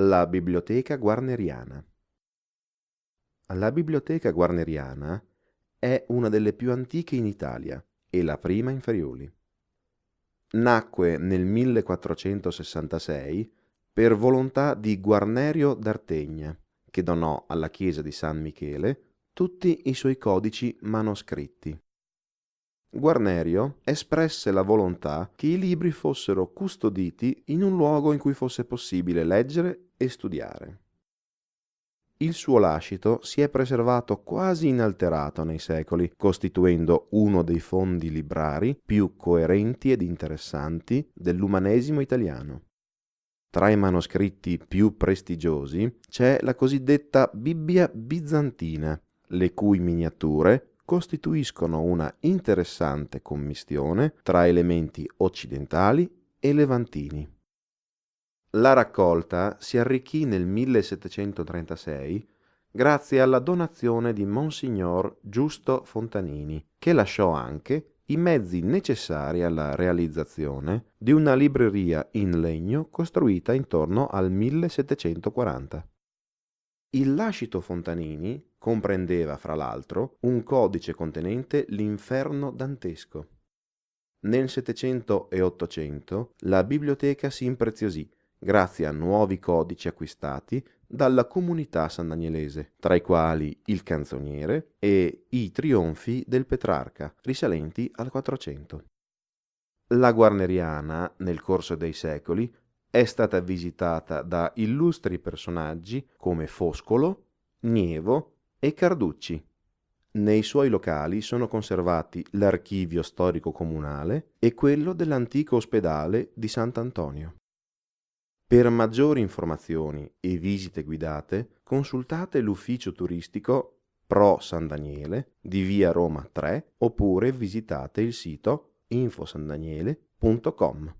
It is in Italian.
La Biblioteca Guarneriana. La Biblioteca Guarneriana è una delle più antiche in Italia e la prima in Friuli. Nacque nel 1466 per volontà di Guarnerio d'Artegna, che donò alla chiesa di San Michele tutti i suoi codici manoscritti. Guarnerio espresse la volontà che i libri fossero custoditi in un luogo in cui fosse possibile leggere e studiare. Il suo lascito si è preservato quasi inalterato nei secoli, costituendo uno dei fondi librari più coerenti ed interessanti dell'umanesimo italiano. Tra i manoscritti più prestigiosi c'è la cosiddetta Bibbia bizantina, le cui miniature costituiscono una interessante commistione tra elementi occidentali e levantini. La raccolta si arricchì nel 1736 grazie alla donazione di Monsignor Giusto Fontanini, che lasciò anche i mezzi necessari alla realizzazione di una libreria in legno costruita intorno al 1740. Il lascito Fontanini comprendeva, fra l'altro, un codice contenente l'Inferno dantesco. Nel 700 e 800 la biblioteca si impreziosì grazie a nuovi codici acquistati dalla comunità sant'agnelese, tra i quali il Canzoniere e i Trionfi del Petrarca, risalenti al 400. La Guarneriana, nel corso dei secoli, è stata visitata da illustri personaggi come Foscolo, Nievo e Carducci. Nei suoi locali sono conservati l'archivio storico comunale e quello dell'antico ospedale di Sant'Antonio. Per maggiori informazioni e visite guidate, consultate l'ufficio turistico Pro San Daniele di via Roma 3 oppure visitate il sito infosandaniele.com.